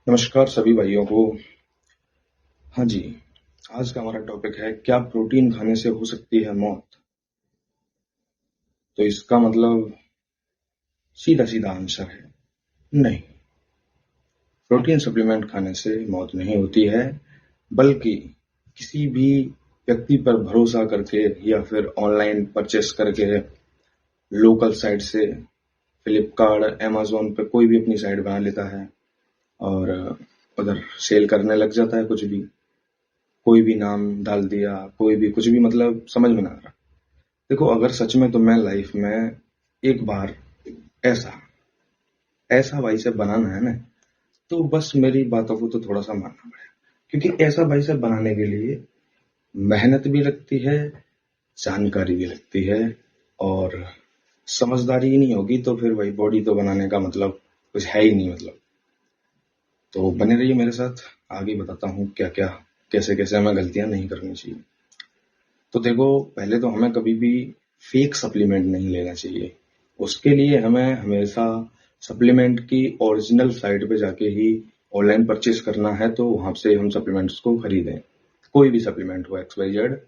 नमस्कार सभी भाइयों को। हाँ जी, आज का हमारा टॉपिक है क्या प्रोटीन खाने से हो सकती है मौत। तो इसका मतलब सीधा सीधा आंसर है नहीं। प्रोटीन सप्लीमेंट खाने से मौत नहीं होती है, बल्कि किसी भी व्यक्ति पर भरोसा करके या फिर ऑनलाइन परचेस करके लोकल साइट से फ्लिपकार्ट अमेज़न पे कोई भी अपनी साइट बना लेता है और उधर सेल करने लग जाता है। कुछ भी कोई भी नाम डाल दिया, कोई भी कुछ भी, मतलब समझ में ना आ रहा। देखो, अगर सच में तुम्हें लाइफ में एक बार ऐसा ऐसा बाइसेप बनाना है ना, तो बस मेरी बातों को तो थोड़ा सा मानना पड़ेगा, क्योंकि ऐसा बाइसेप बनाने के लिए मेहनत भी लगती है, जानकारी भी लगती है, और समझदारी ही नहीं होगी तो फिर वही बॉडी तो बनाने का मतलब कुछ है ही नहीं। मतलब तो बने रहिए मेरे साथ, आगे बताता हूँ क्या क्या कैसे कैसे हमें गलतियां नहीं करनी चाहिए। तो देखो, पहले तो हमें कभी भी फेक सप्लीमेंट नहीं लेना चाहिए। उसके लिए हमें हमेशा सप्लीमेंट की ओरिजिनल साइट पे जाके ही ऑनलाइन परचेस करना है, तो वहां से हम सप्लीमेंट्स को खरीदें। कोई भी सप्लीमेंट हो, XYZ,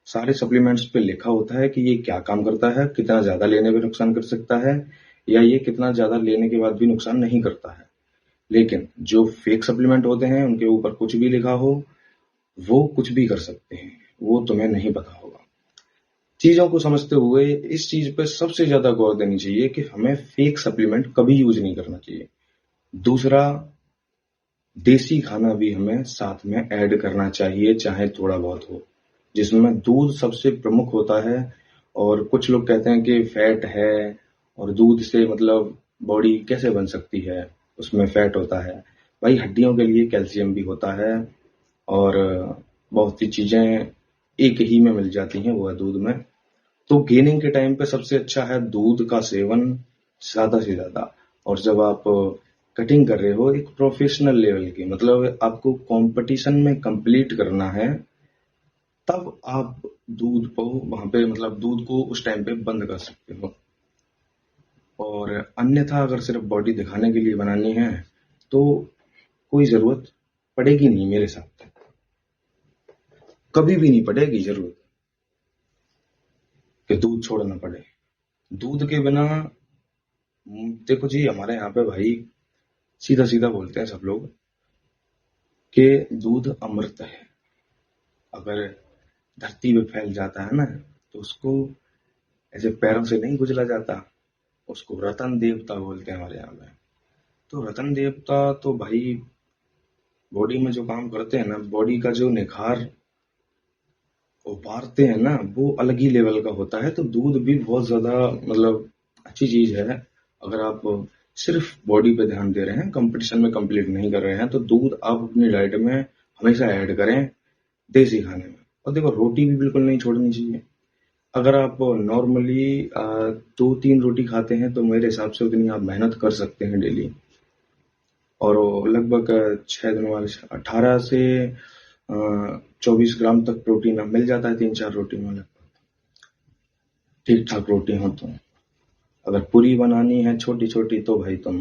सारे सप्लीमेंट्स पे लिखा होता है कि ये क्या काम करता है, कितना ज्यादा लेने पे नुकसान कर सकता है, या ये कितना ज्यादा लेने के बाद भी नुकसान नहीं करता है। लेकिन जो फेक सप्लीमेंट होते हैं उनके ऊपर कुछ भी लिखा हो, वो कुछ भी कर सकते हैं, वो तुम्हें नहीं पता होगा। चीजों को समझते हुए इस चीज पे सबसे ज्यादा गौर देनी चाहिए कि हमें फेक सप्लीमेंट कभी यूज नहीं करना चाहिए। दूसरा, देसी खाना भी हमें साथ में ऐड करना चाहिए, चाहे थोड़ा बहुत हो, जिसमें दूध सबसे प्रमुख होता है। और कुछ लोग कहते हैं कि फैट है, और दूध से मतलब बॉडी कैसे बन सकती है, उसमें फैट होता है। भाई, हड्डियों के लिए कैल्शियम भी होता है, और बहुत सी चीजें एक ही में मिल जाती हैं, वो है दूध में। तो गेनिंग के टाइम पे सबसे अच्छा है दूध का सेवन, ज्यादा से ज्यादा। और जब आप कटिंग कर रहे हो एक प्रोफेशनल लेवल की, मतलब आपको कंपटीशन में compete करना है, तब आप दूध को वहां पे, मतलब दूध को उस टाइम पे बंद कर सकते हो। और अन्यथा अगर सिर्फ बॉडी दिखाने के लिए बनानी है, तो कोई जरूरत पड़ेगी नहीं मेरे साथ, कभी भी नहीं पड़ेगी जरूरत कि दूध छोड़ना पड़े। दूध के बिना देखो जी, हमारे यहाँ पे भाई सीधा सीधा बोलते हैं सब लोग कि दूध अमृत है। अगर धरती पे फैल जाता है ना, तो उसको ऐसे पैरों से नहीं कुचला जाता, उसको रतन देवता बोलते हैं हमारे यहाँ पे। तो रतन देवता तो भाई बॉडी में जो काम करते हैं ना, बॉडी का जो निखार उभारते हैं ना, वो अलग ही लेवल का होता है। तो दूध भी बहुत ज्यादा, मतलब अच्छी चीज है। अगर आप सिर्फ बॉडी पे ध्यान दे रहे हैं, कंपटीशन में कंप्लीट नहीं कर रहे हैं, तो दूध आप अपनी डाइट में हमेशा ऐड करें, देसी खाने में। और देखो, रोटी भी बिल्कुल नहीं छोड़नी चाहिए। अगर आप नॉर्मली 2-3 रोटी खाते हैं, तो मेरे हिसाब से उतनी आप मेहनत कर सकते हैं डेली। और वो लगभग 6 दिन वाले 18 से 24 ग्राम तक प्रोटीन मिल जाता है 3-4 रोटी में, लगभग ठीक ठाक रोटी हो तो। अगर पूरी बनानी है छोटी छोटी, तो भाई तुम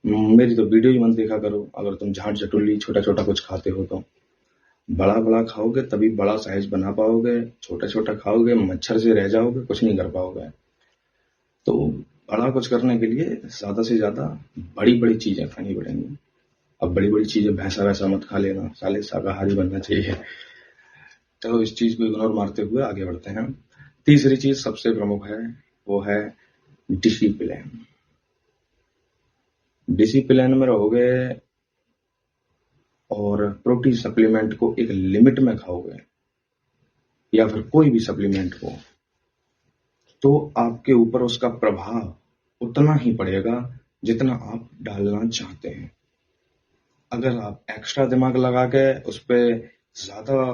मेरी तो वीडियो ही मत देखा करो। अगर तुम झाट झटुल्ली छोटा छोटा कुछ खाते हो, तो बड़ा बड़ा खाओगे तभी बड़ा साइज बना पाओगे, छोटा छोटा खाओगे मच्छर से रह जाओगे, कुछ नहीं कर पाओगे। तो बड़ा कुछ करने के लिए ज्यादा से ज्यादा बड़ी बड़ी चीजें खानी पड़ेंगी। अब बड़ी बड़ी चीजें भैंसा वैसा मत खा लेना, साले शाकाहारी बनना चाहिए। चलो, इस चीज को इग्नोर मारते हुए आगे बढ़ते हैं। तीसरी चीज सबसे प्रमुख है, वो है डिसिप्लिन। डिसिप्लिन में रहोगे और प्रोटीन सप्लीमेंट को एक लिमिट में खाओगे, या फिर कोई भी सप्लीमेंट को, तो आपके ऊपर उसका प्रभाव उतना ही पड़ेगा जितना आप डालना चाहते हैं। अगर आप एक्स्ट्रा दिमाग लगा के उस पे ज्यादा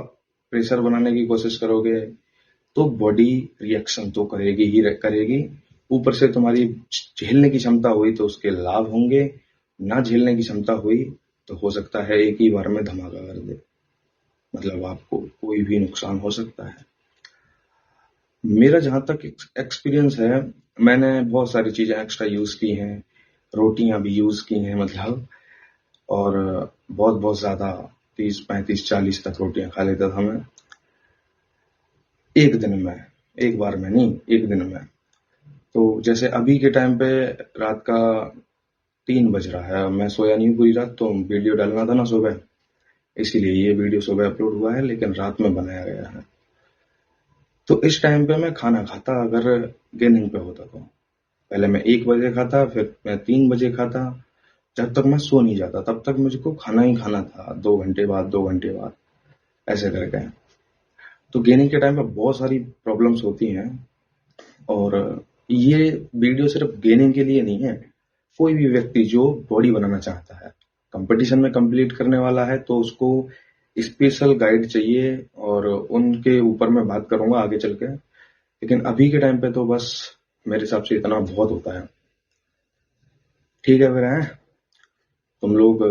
प्रेशर बनाने की कोशिश करोगे, तो बॉडी रिएक्शन तो करेगी ही करेगी। ऊपर से तुम्हारी झेलने की क्षमता हुई तो उसके लाभ होंगे, ना झेलने की क्षमता हुई तो हो सकता है एक ही बार में धमाका कर दे, मतलब आपको कोई भी नुकसान हो सकता है। मेरा जहां तक एक्सपीरियंस है, मैंने बहुत सारी चीजें एक्स्ट्रा यूज की हैं, रोटियां भी यूज की हैं मतलब। और बहुत बहुत ज्यादा 30, 35, 40 तक रोटियां खा लेता था मैं एक दिन में। एक बार में नहीं, एक दिन में। तो जैसे अभी के टाइम पे रात का 3 बज रहा है, मैं सोया नहीं हूँ पूरी रात, तो वीडियो डालना था ना सुबह, इसीलिए ये वीडियो सुबह अपलोड हुआ है, लेकिन रात में बनाया गया है। तो इस टाइम पे मैं खाना खाता अगर गेनिंग पे होता तो पहले मैं 1 बजे खाता, फिर मैं 3 बजे खाता। जब तक मैं सो नहीं जाता तब तक मुझको खाना ही खाना था, 2 घंटे बाद, 2 घंटे बाद, ऐसे करके। तो गेनिंग के टाइम पे बहुत सारी प्रॉब्लम्स होती हैं। और ये वीडियो सिर्फ गेनिंग के लिए नहीं है। कोई भी व्यक्ति जो बॉडी बनाना चाहता है, कंपटीशन में कंप्लीट करने वाला है, तो उसको स्पेशल गाइड चाहिए, और उनके ऊपर मैं बात करूंगा आगे चल के। लेकिन अभी के टाइम पे तो बस मेरे हिसाब से इतना बहुत होता है। ठीक है फिर, हैं तुम लोग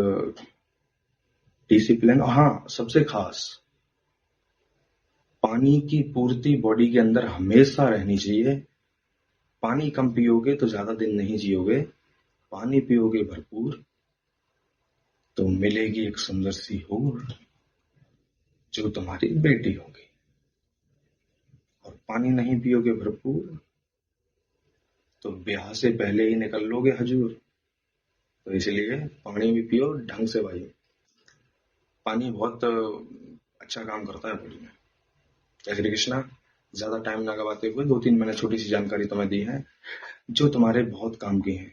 डिसिप्लिन। हाँ, सबसे खास, पानी की पूर्ति बॉडी के अंदर हमेशा रहनी चाहिए। पानी कम पियोगे तो ज्यादा दिन नहीं जियोगे। पानी पियोगे भरपूर तो मिलेगी एक सुंदर सी हूर, जो तुम्हारी बेटी होगी। और पानी नहीं पियोगे भरपूर तो ब्याह से पहले ही निकल लोगे हजूर। तो इसलिए पानी भी पियो ढंग से भाई। पानी बहुत अच्छा काम करता है बॉडी में। जय श्री कृष्णा। ज्यादा टाइम ना गवाते हुए 2-3 मैंने छोटी सी जानकारी तुम्हें दी है, जो तुम्हारे बहुत काम की है।